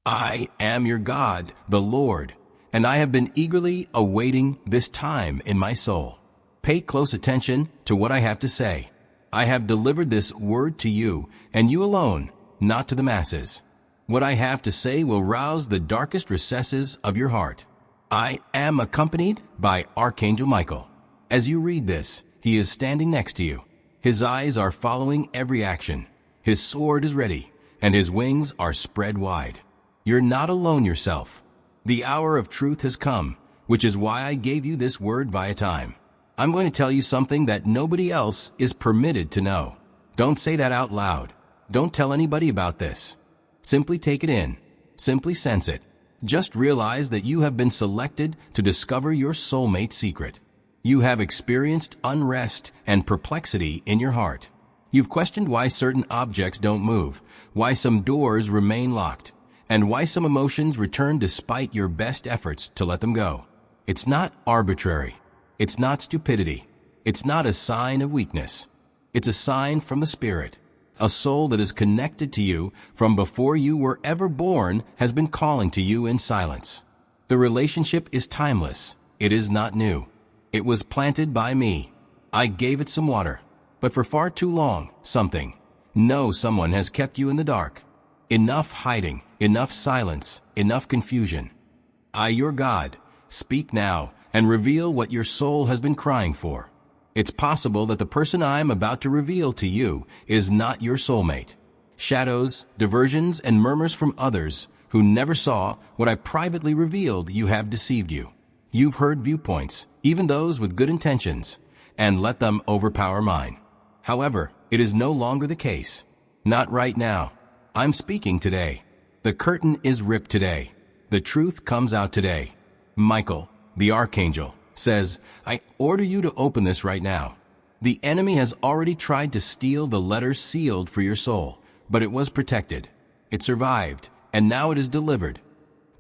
I am your God, the Lord, and I have been eagerly awaiting this time in my soul. Pay close attention to what I have to say. I have delivered this word to you, and you alone, not to the masses. What I have to say will rouse the darkest recesses of your heart. I am accompanied by Archangel Michael. As you read this, he is standing next to you. His eyes are following every action. His sword is ready, and his wings are spread wide. You're not alone yourself. The hour of truth has come, which is why I gave you this word via time. I'm going to tell you something that nobody else is permitted to know. Don't say that out loud. Don't tell anybody about this. Simply take it in. Simply sense it. Just realize that you have been selected to discover your soulmate secret. You have experienced unrest and perplexity in your heart. You've questioned why certain objects don't move, why some doors remain locked, and why some emotions return despite your best efforts to let them go. It's not arbitrary. It's not stupidity. It's not a sign of weakness. It's a sign from the Spirit. A soul that is connected to you from before you were ever born has been calling to you in silence. The relationship is timeless. It is not new. It was planted by me. I gave it some water. But for far too long, someone has kept you in the dark. Enough hiding, enough silence, enough confusion. I, your God, speak now and reveal what your soul has been crying for. It's possible that the person I'm about to reveal to you is not your soulmate. Shadows, diversions, and murmurs from others who never saw what I privately revealed you have deceived you. You've heard viewpoints, even those with good intentions, and let them overpower mine. However, it is no longer the case. Not right now. I'm speaking today. The curtain is ripped today. The truth comes out today. Michael, the Archangel, says, I order you to open this right now. The enemy has already tried to steal the letter sealed for your soul, but it was protected. It survived, and now it is delivered.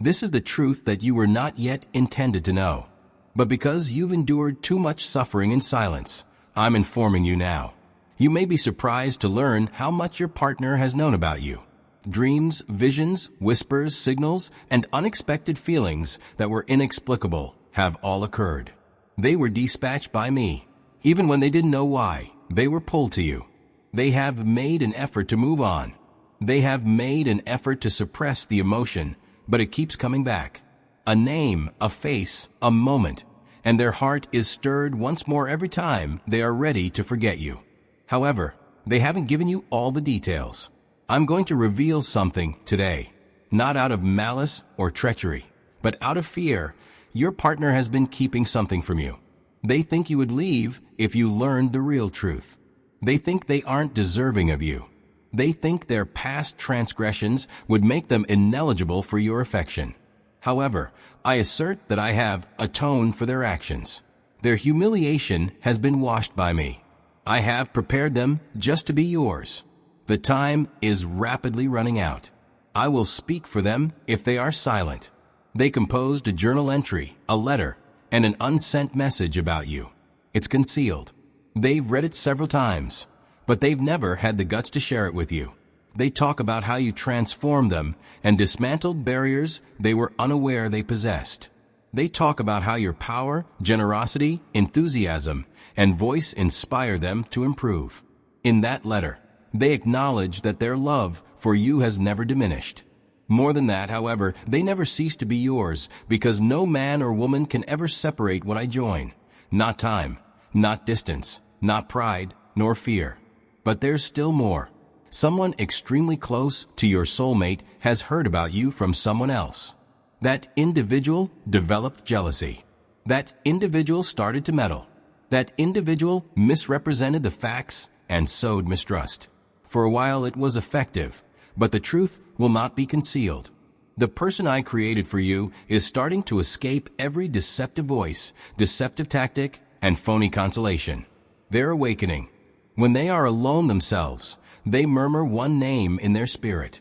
This is the truth that you were not yet intended to know. But because you've endured too much suffering in silence, I'm informing you now. You may be surprised to learn how much your partner has known about you. Dreams, visions, whispers, signals, and unexpected feelings that were inexplicable have all occurred. They were dispatched by me. Even when they didn't know why, they were pulled to you. They have made an effort to move on. They have made an effort to suppress the emotion, but it keeps coming back. A name, a face, a moment, and their heart is stirred once more every time they are ready to forget you. However, they haven't given you all the details. I'm going to reveal something today, not out of malice or treachery, but out of fear. Your partner has been keeping something from you. They think you would leave if you learned the real truth. They think they aren't deserving of you. They think their past transgressions would make them ineligible for your affection. However, I assert that I have atoned for their actions. Their humiliation has been washed by me. I have prepared them just to be yours. The time is rapidly running out. I will speak for them if they are silent. They composed a journal entry, a letter, and an unsent message about you. It's concealed. They've read it several times, but they've never had the guts to share it with you. They talk about how you transformed them and dismantled barriers they were unaware they possessed. They talk about how your power, generosity, enthusiasm, and voice inspire them to improve. In that letter, they acknowledge that their love for you has never diminished. More than that, however, they never cease to be yours, because no man or woman can ever separate what I join. Not time, not distance, not pride, nor fear. But there's still more. Someone extremely close to your soulmate has heard about you from someone else. That individual developed jealousy. That individual started to meddle. That individual misrepresented the facts and sowed mistrust. For a while it was effective, but the truth will not be concealed. The person I created for you is starting to escape every deceptive voice, deceptive tactic, and phony consolation. They're awakening. When they are alone themselves, they murmur one name in their spirit.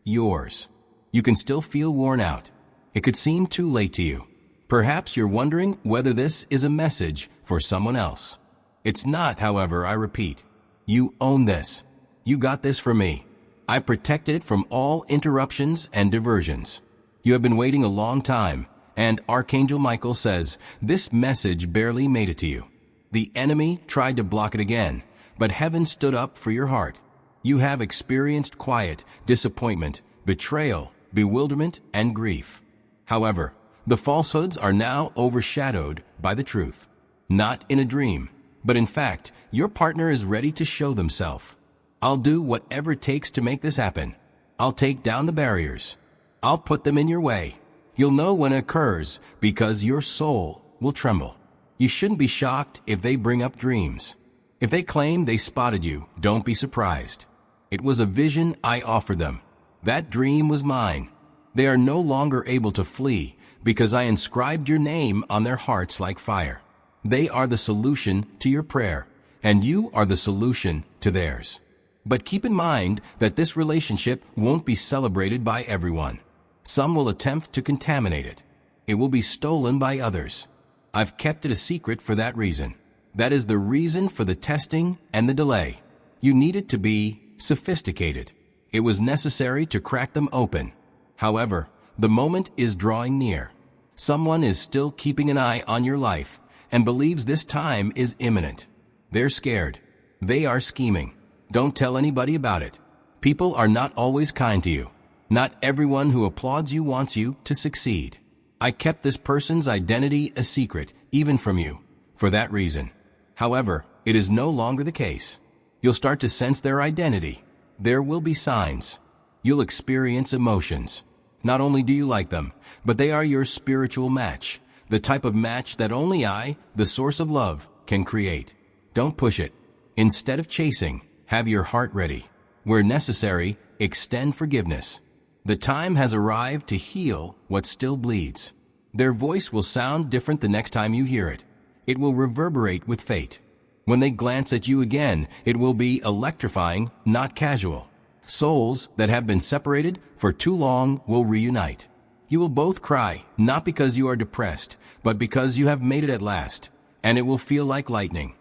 Yours. You can still feel worn out. It could seem too late to you. Perhaps you're wondering whether this is a message for someone else. It's not, however, I repeat. You own this. You got this from me. I protected it from all interruptions and diversions. You have been waiting a long time, and Archangel Michael says this message barely made it to you. The enemy tried to block it again, but heaven stood up for your heart. You have experienced quiet disappointment, betrayal, bewilderment, and grief. However, the falsehoods are now overshadowed by the truth. Not in a dream, but in fact, your partner is ready to show themselves. I'll do whatever it takes to make this happen. I'll take down the barriers. I'll put them in your way. You'll know when it occurs because your soul will tremble. You shouldn't be shocked if they bring up dreams. If they claim they spotted you, don't be surprised. It was a vision I offered them. That dream was mine. They are no longer able to flee because I inscribed your name on their hearts like fire. They are the solution to your prayer, and you are the solution to theirs. But keep in mind that this relationship won't be celebrated by everyone. Some will attempt to contaminate it. It will be stolen by others. I've kept it a secret for that reason. That is the reason for the testing and the delay. You needed to be sophisticated. It was necessary to crack them open. However, the moment is drawing near. Someone is still keeping an eye on your life and believes this time is imminent. They're scared. They are scheming. Don't tell anybody about it. People are not always kind to you. Not everyone who applauds you wants you to succeed. I kept this person's identity a secret, even from you, for that reason. However, it is no longer the case. You'll start to sense their identity. There will be signs. You'll experience emotions. Not only do you like them, but they are your spiritual match, the type of match that only I, the source of love, can create. Don't push it. Instead of chasing, have your heart ready. Where necessary, extend forgiveness. The time has arrived to heal what still bleeds. Their voice will sound different the next time you hear it. It will reverberate with fate. When they glance at you again, it will be electrifying, not casual. Souls that have been separated for too long will reunite. You will both cry, not because you are depressed, but because you have made it at last, and it will feel like lightning.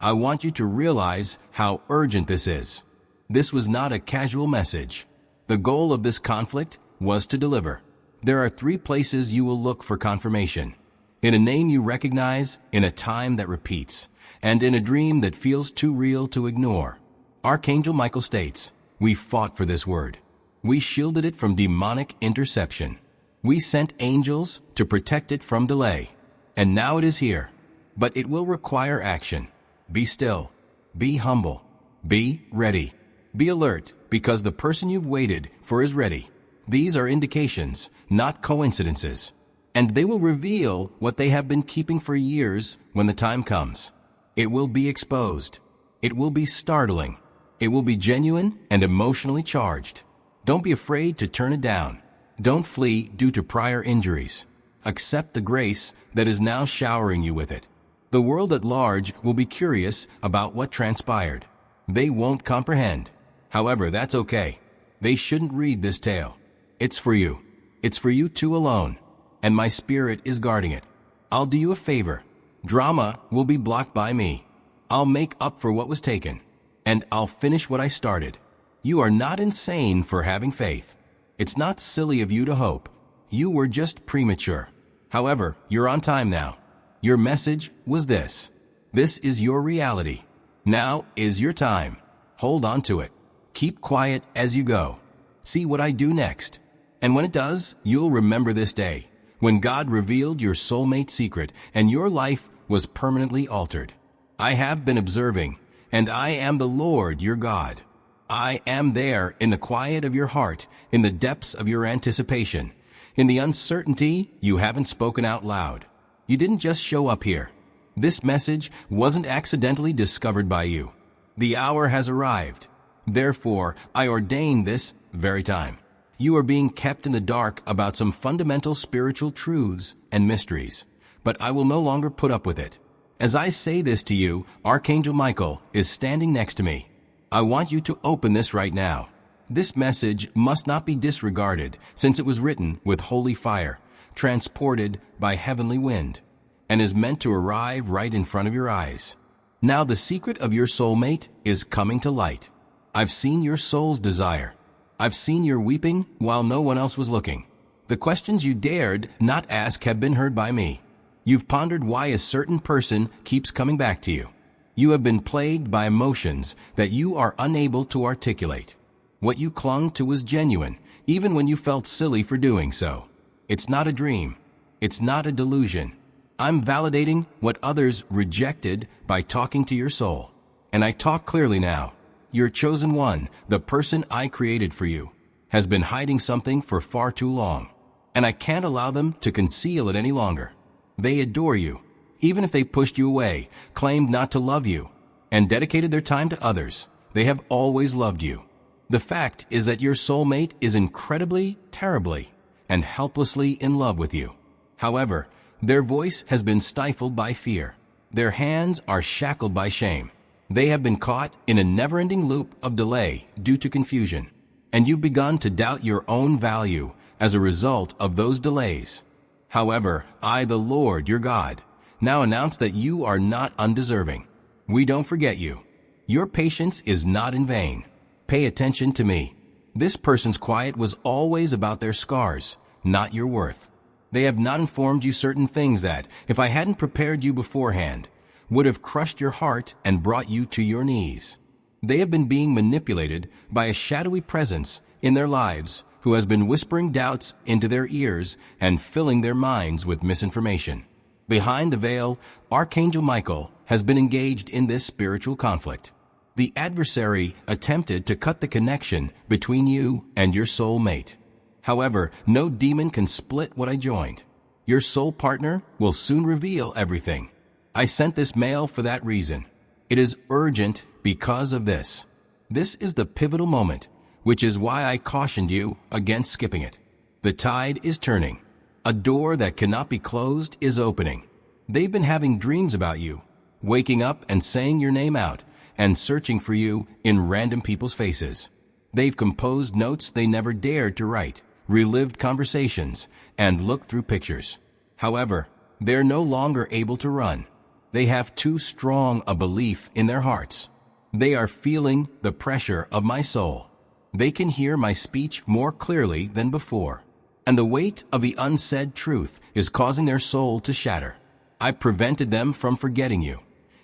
I want you to realize how urgent this is. This was not a casual message. The goal of this conflict was to deliver. There are 3 places you will look for confirmation. In a name you recognize, in a time that repeats, and in a dream that feels too real to ignore. Archangel Michael states, "We fought for this word. We shielded it from demonic interception. We sent angels to protect it from delay. And now it is here. But it will require action. Be still. Be humble. Be ready. Be alert, because the person you've waited for is ready." These are indications, not coincidences. And they will reveal what they have been keeping for years when the time comes. It will be exposed. It will be startling. It will be genuine and emotionally charged. Don't be afraid to turn it down. Don't flee due to prior injuries. Accept the grace that is now showering you with it. The world at large will be curious about what transpired. They won't comprehend. However, that's okay. They shouldn't read this tale. It's for you. It's for you two alone. And my spirit is guarding it. I'll do you a favor. Drama will be blocked by me. I'll make up for what was taken. And I'll finish what I started. You are not insane for having faith. It's not silly of you to hope. You were just premature. However, you're on time now. Your message was this. This is your reality. Now is your time. Hold on to it. Keep quiet as you go. See what I do next. And when it does, you'll remember this day, when God revealed your soulmate secret and your life was permanently altered. I have been observing, and I am the Lord your God. I am there in the quiet of your heart, in the depths of your anticipation, in the uncertainty you haven't spoken out loud. You didn't just show up here. This message wasn't accidentally discovered by you. The hour has arrived. Therefore, I ordain this very time. You are being kept in the dark about some fundamental spiritual truths and mysteries, but I will no longer put up with it. As I say this to you, Archangel Michael is standing next to me. I want you to open this right now. This message must not be disregarded, since it was written with holy fire, transported by heavenly wind, and is meant to arrive right in front of your eyes. Now the secret of your soulmate is coming to light. I've seen your soul's desire. I've seen your weeping while no one else was looking. The questions you dared not ask have been heard by me. You've pondered why a certain person keeps coming back to you. You have been plagued by emotions that you are unable to articulate. What you clung to was genuine, even when you felt silly for doing so. It's not a dream. It's not a delusion. I'm validating what others rejected by talking to your soul. And I talk clearly now. Your chosen one, the person I created for you, has been hiding something for far too long. And I can't allow them to conceal it any longer. They adore you, even if they pushed you away, claimed not to love you, and dedicated their time to others. They have always loved you. The fact is that your soulmate is incredibly, terribly, and helplessly in love with you. However, their voice has been stifled by fear. Their hands are shackled by shame. They have been caught in a never-ending loop of delay due to confusion, and you've begun to doubt your own value as a result of those delays. However, I, the Lord, your God, now announce that you are not undeserving. We don't forget you. Your patience is not in vain. Pay attention to me. This person's quiet was always about their scars, not your worth. They have not informed you certain things that, if I hadn't prepared you beforehand, would have crushed your heart and brought you to your knees. They have been being manipulated by a shadowy presence in their lives who has been whispering doubts into their ears and filling their minds with misinformation. Behind the veil, Archangel Michael has been engaged in this spiritual conflict. The adversary attempted to cut the connection between you and your soul mate. However, no demon can split what I joined. Your soul partner will soon reveal everything. I sent this mail for that reason. It is urgent because of this. This is the pivotal moment, which is why I cautioned you against skipping it. The tide is turning. A door that cannot be closed is opening. They've been having dreams about you, waking up and saying your name out, and searching for you in random people's faces. They've composed notes they never dared to write, relived conversations, and looked through pictures. However, they're no longer able to run. They have too strong a belief in their hearts. They are feeling the pressure of my soul. They can hear my speech more clearly than before, and the weight of the unsaid truth is causing their soul to shatter. I prevented them from forgetting you,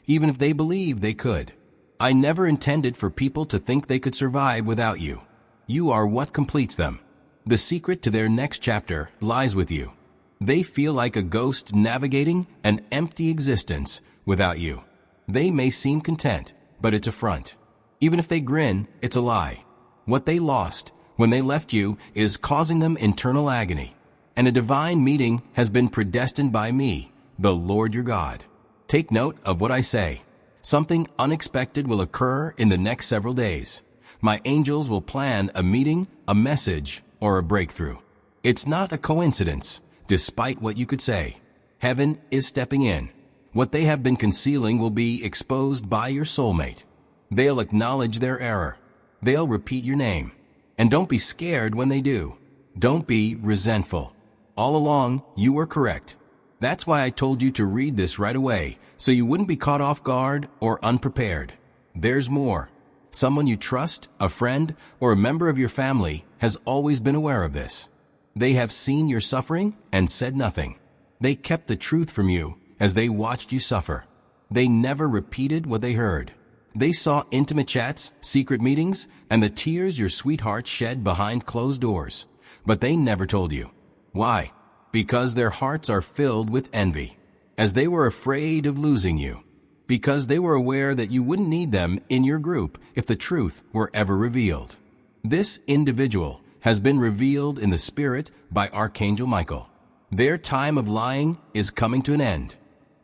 even if they believed they could. I never intended for people to think they could survive without you. You are what completes them. The secret to their next chapter lies with you. They feel like a ghost navigating an empty existence without you. They may seem content, but it's a front. Even if they grin, it's a lie. What they lost when they left you is causing them internal agony. And a divine meeting has been predestined by me, the Lord your God. Take note of what I say. Something unexpected will occur in the next several days. My angels will plan a meeting, a message, or a breakthrough. It's not a coincidence, despite what you could say. Heaven is stepping in. What they have been concealing will be exposed by your soulmate. They'll acknowledge their error. They'll repeat your name. And don't be scared when they do. Don't be resentful. All along, you were correct. That's why I told you to read this right away, so you wouldn't be caught off guard or unprepared. There's more. Someone you trust, a friend, or a member of your family has always been aware of this. They have seen your suffering and said nothing. They kept the truth from you as they watched you suffer. They never repeated what they heard. They saw intimate chats, secret meetings, and the tears your sweetheart shed behind closed doors. But they never told you. Why? Because their hearts are filled with envy, as they were afraid of losing you. Because they were aware that you wouldn't need them in your group if the truth were ever revealed. This individual has been revealed in the spirit by Archangel Michael. Their time of lying is coming to an end.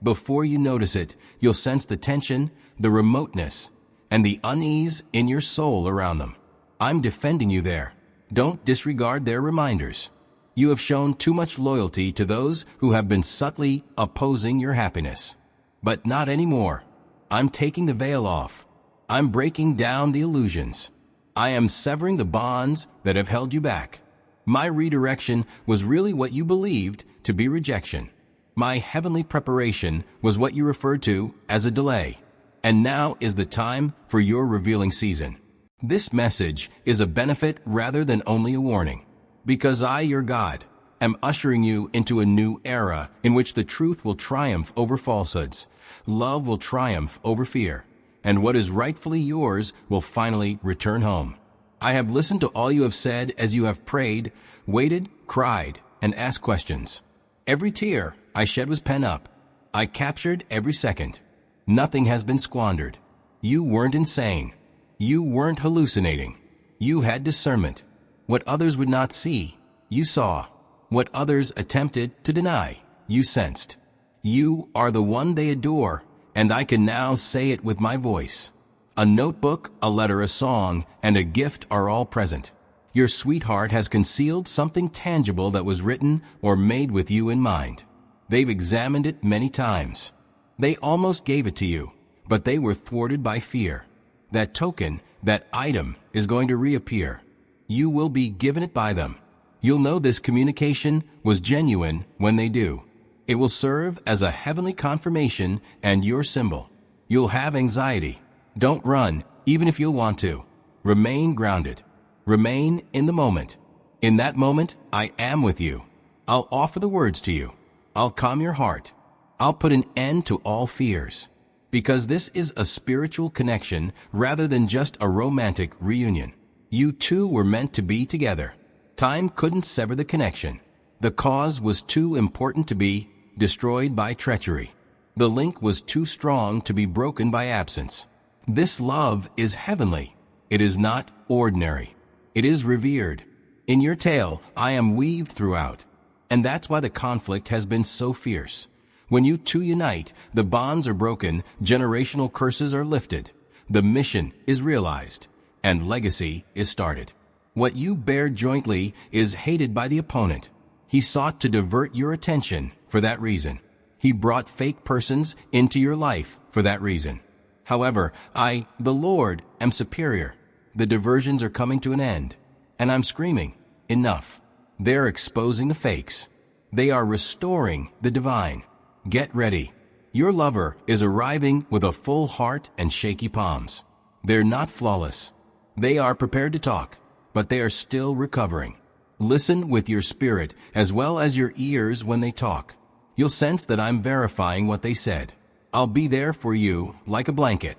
Before you notice it, you'll sense the tension, the remoteness, and the unease in your soul around them. I'm defending you there. Don't disregard their reminders. You have shown too much loyalty to those who have been subtly opposing your happiness. But not anymore. I'm taking the veil off. I'm breaking down the illusions. I am severing the bonds that have held you back. My redirection was really what you believed to be rejection. My heavenly preparation was what you referred to as a delay. And now is the time for your revealing season. This message is a benefit rather than only a warning. Because I, your God, am ushering you into a new era in which the truth will triumph over falsehoods, love will triumph over fear, and what is rightfully yours will finally return home. I have listened to all you have said as you have prayed, waited, cried, and asked questions. Every tear I shed was pent up. I captured every second. Nothing has been squandered. You weren't insane. You weren't hallucinating. You had discernment. What others would not see, you saw. What others attempted to deny, you sensed. You are the one they adore, and I can now say it with my voice. A notebook, a letter, a song, and a gift are all present. Your sweetheart has concealed something tangible that was written or made with you in mind. They've examined it many times. They almost gave it to you, but they were thwarted by fear. That token, that item, is going to reappear. You will be given it by them. You'll know this communication was genuine when they do. It will serve as a heavenly confirmation and your symbol. You'll have anxiety. Don't run, even if you'll want to. Remain grounded. Remain in the moment. In that moment, I am with you. I'll offer the words to you. I'll calm your heart. I'll put an end to all fears. Because this is a spiritual connection rather than just a romantic reunion. You two were meant to be together. Time couldn't sever the connection. The cause was too important to be destroyed by treachery. The link was too strong to be broken by absence. This love is heavenly. It is not ordinary. It is revered. In your tale, I am weaved throughout. And that's why the conflict has been so fierce. When you two unite, the bonds are broken, generational curses are lifted. The mission is realized, and legacy is started. What you bear jointly is hated by the opponent. He sought to divert your attention for that reason. He brought fake persons into your life for that reason. However, I, the Lord, am superior. The diversions are coming to an end, and I'm screaming, enough. They're exposing the fakes. They are restoring the divine. Get ready. Your lover is arriving with a full heart and shaky palms. They're not flawless. They are prepared to talk, but they are still recovering. Listen with your spirit as well as your ears when they talk. You'll sense that I'm verifying what they said. I'll be there for you like a blanket.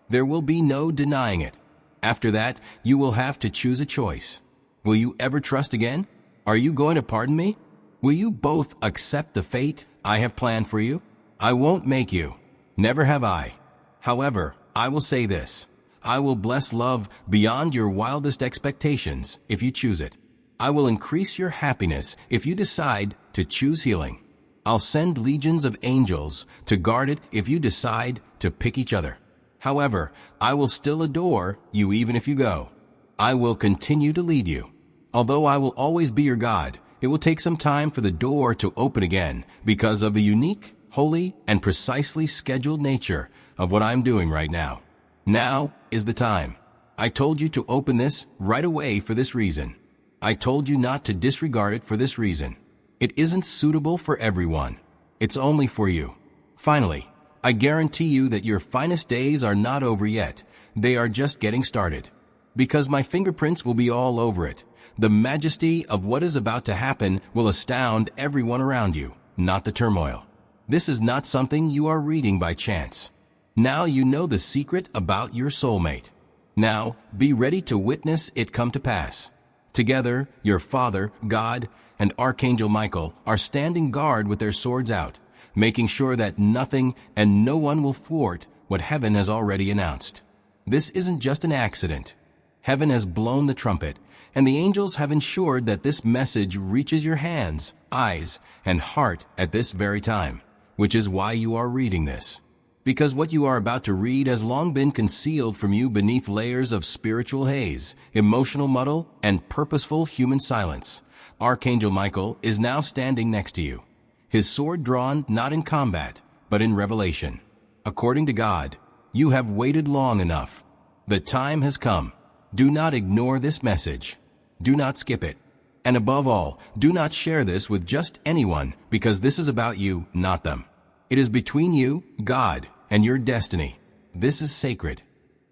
There will be no denying it. After that, you will have to choose a choice. Will you ever trust again? Are you going to pardon me? Will you both accept the fate I have planned for you? I won't make you. Never have I. However, I will say this. I will bless love beyond your wildest expectations if you choose it. I will increase your happiness if you decide to choose healing. I'll send legions of angels to guard it if you decide to pick each other. However, I will still adore you even if you go. I will continue to lead you. Although I will always be your God, it will take some time for the door to open again because of the unique, holy, and precisely scheduled nature of what I'm doing right now. Now is the time. I told you to open this right away for this reason. I told you not to disregard it for this reason. It isn't suitable for everyone. It's only for you. Finally, I guarantee you that your finest days are not over yet. They are just getting started. Because my fingerprints will be all over it. The majesty of what is about to happen will astound everyone around you, not the turmoil. This is not something you are reading by chance. Now you know the secret about your soulmate. Now, be ready to witness it come to pass. Together, your Father, God, and Archangel Michael are standing guard with their swords out, making sure that nothing and no one will thwart what heaven has already announced. This isn't just an accident. Heaven has blown the trumpet, and the angels have ensured that this message reaches your hands, eyes, and heart at this very time, which is why you are reading this. Because what you are about to read has long been concealed from you beneath layers of spiritual haze, emotional muddle, and purposeful human silence. Archangel Michael is now standing next to you, his sword drawn not in combat, but in revelation. According to God, you have waited long enough. The time has come. Do not ignore this message. Do not skip it. And above all, do not share this with just anyone, because this is about you, not them. It is between you, God, and your destiny. This is sacred.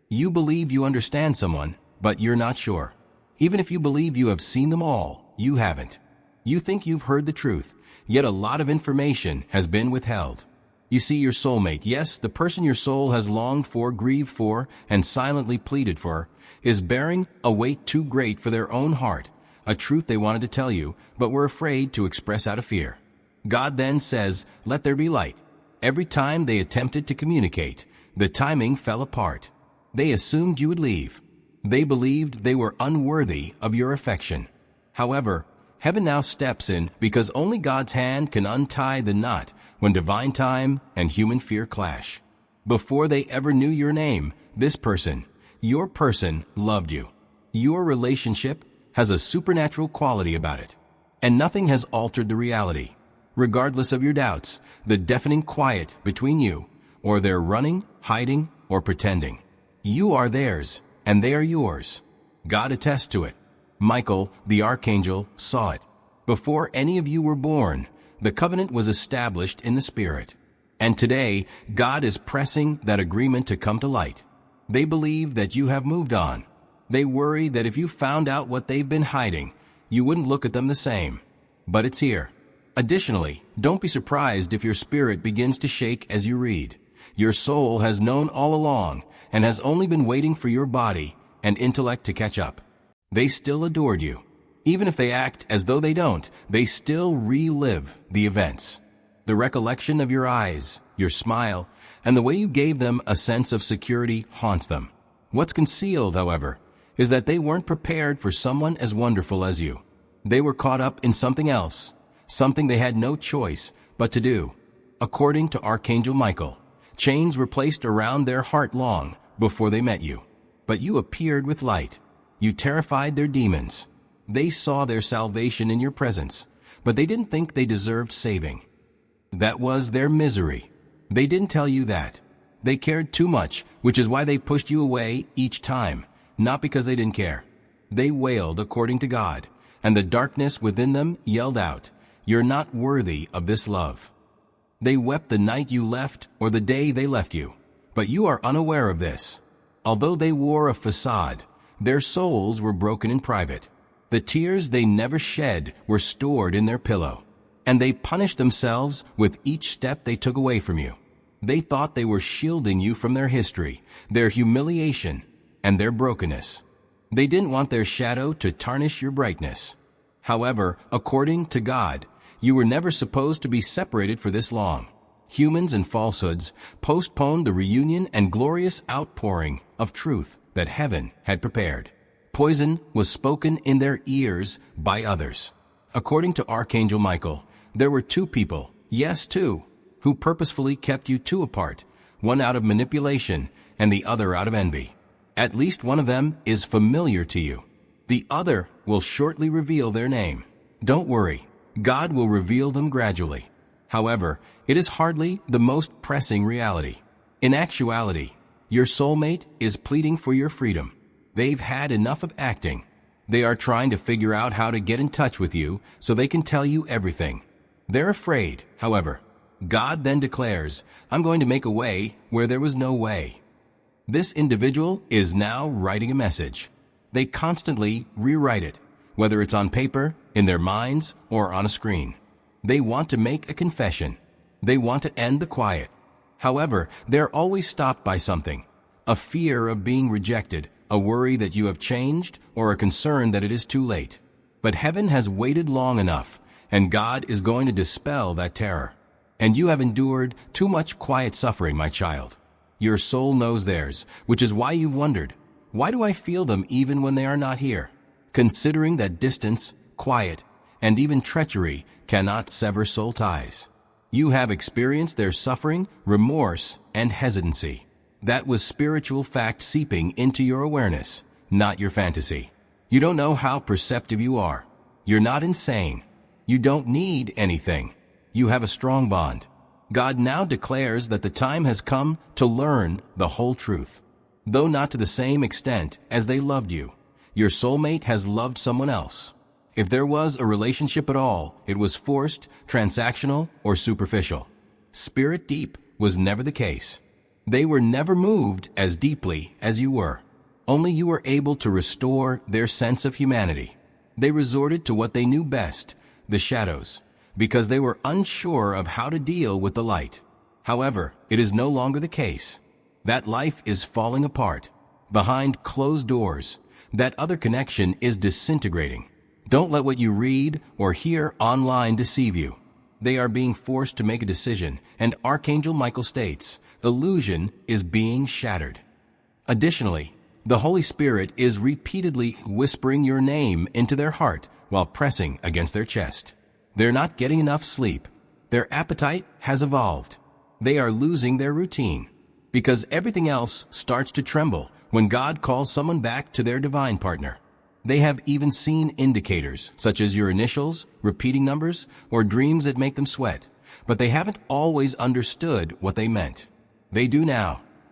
You believe you understand someone, but you're not sure. Even if you believe you have seen them all, you haven't. You think you've heard the truth, yet a lot of information has been withheld. You see, your soulmate, yes, the person your soul has longed for, grieved for, and silently pleaded for, is bearing a weight too great for their own heart, a truth they wanted to tell you, but were afraid to express out of fear. God then says, "Let there be light." Every time they attempted to communicate, the timing fell apart. They assumed you would leave. They believed they were unworthy of your affection. However, heaven now steps in because only God's hand can untie the knot when divine time and human fear clash. Before they ever knew your name, this person, your person, loved you. Your relationship has a supernatural quality about it, and nothing has altered the reality. Regardless of your doubts, the deafening quiet between you, or their running, hiding, or pretending. You are theirs, and they are yours. God attests to it. Michael, the Archangel, saw it. Before any of you were born, the covenant was established in the Spirit. And today, God is pressing that agreement to come to light. They believe that you have moved on. They worry that if you found out what they've been hiding, you wouldn't look at them the same. But it's here. Additionally, don't be surprised if your spirit begins to shake as you read. Your soul has known all along and has only been waiting for your body and intellect to catch up. They still adored you. Even if they act as though they don't, they still relive the events. The recollection of your eyes, your smile, and the way you gave them a sense of security haunts them. What's concealed, however, is that they weren't prepared for someone as wonderful as you. They were caught up in something else, something they had no choice but to do. According to Archangel Michael, chains were placed around their heart long before they met you. But you appeared with light. You terrified their demons. They saw their salvation in your presence, but they didn't think they deserved saving. That was their misery. They didn't tell you that. They cared too much, which is why they pushed you away each time, not because they didn't care. They wailed according to God, and the darkness within them yelled out, "You're not worthy of this love." They wept the night you left or the day they left you, but you are unaware of this. Although they wore a facade, their souls were broken in private. The tears they never shed were stored in their pillow, and they punished themselves with each step they took away from you. They thought they were shielding you from their history, their humiliation, and their brokenness. They didn't want their shadow to tarnish your brightness. However, according to God, you were never supposed to be separated for this long. Humans and falsehoods postponed the reunion and glorious outpouring of truth that heaven had prepared. Poison was spoken in their ears by others. According to Archangel Michael, there were two people, yes, two, who purposefully kept you two apart, one out of manipulation and the other out of envy. At least one of them is familiar to you. The other will shortly reveal their name. Don't worry, God will reveal them gradually. However, it is hardly the most pressing reality. In actuality, your soulmate is pleading for your freedom. They've had enough of acting. They are trying to figure out how to get in touch with you so they can tell you everything. They're afraid, however. God then declares, "I'm going to make a way where there was no way." This individual is now writing a message. They constantly rewrite it, whether it's on paper, in their minds, or on a screen. They want to make a confession. They want to end the quiet. However, they're always stopped by something: a fear of being rejected, a worry that you have changed, or a concern that it is too late. But heaven has waited long enough, and God is going to dispel that terror. And you have endured too much quiet suffering, my child. Your soul knows theirs, which is why you've wondered, why do I feel them even when they are not here? Considering that distance, quiet, and even treachery cannot sever soul ties. You have experienced their suffering, remorse, and hesitancy. That was spiritual fact seeping into your awareness, not your fantasy. You don't know how perceptive you are. You're not insane. You don't need anything. You have a strong bond. God now declares that the time has come to learn the whole truth. Though not to the same extent as they loved you, your soulmate has loved someone else. If there was a relationship at all, it was forced, transactional, or superficial. Spirit deep was never the case. They were never moved as deeply as you were. Only you are able to restore their sense of humanity. They resorted to what they knew best, the shadows, because they were unsure of how to deal with the light. However, it is no longer the case. That life is falling apart. Behind closed doors, that other connection is disintegrating. Don't let what you read or hear online deceive you. They are being forced to make a decision, and Archangel Michael states, illusion is being shattered. Additionally, the Holy Spirit is repeatedly whispering your name into their heart while pressing against their chest. They're not getting enough sleep. Their appetite has evolved. They are losing their routine, because everything else starts to tremble when God calls someone back to their divine partner. They have even seen indicators, such as your initials, repeating numbers, or dreams that make them sweat, but they haven't always understood what they meant. They do now.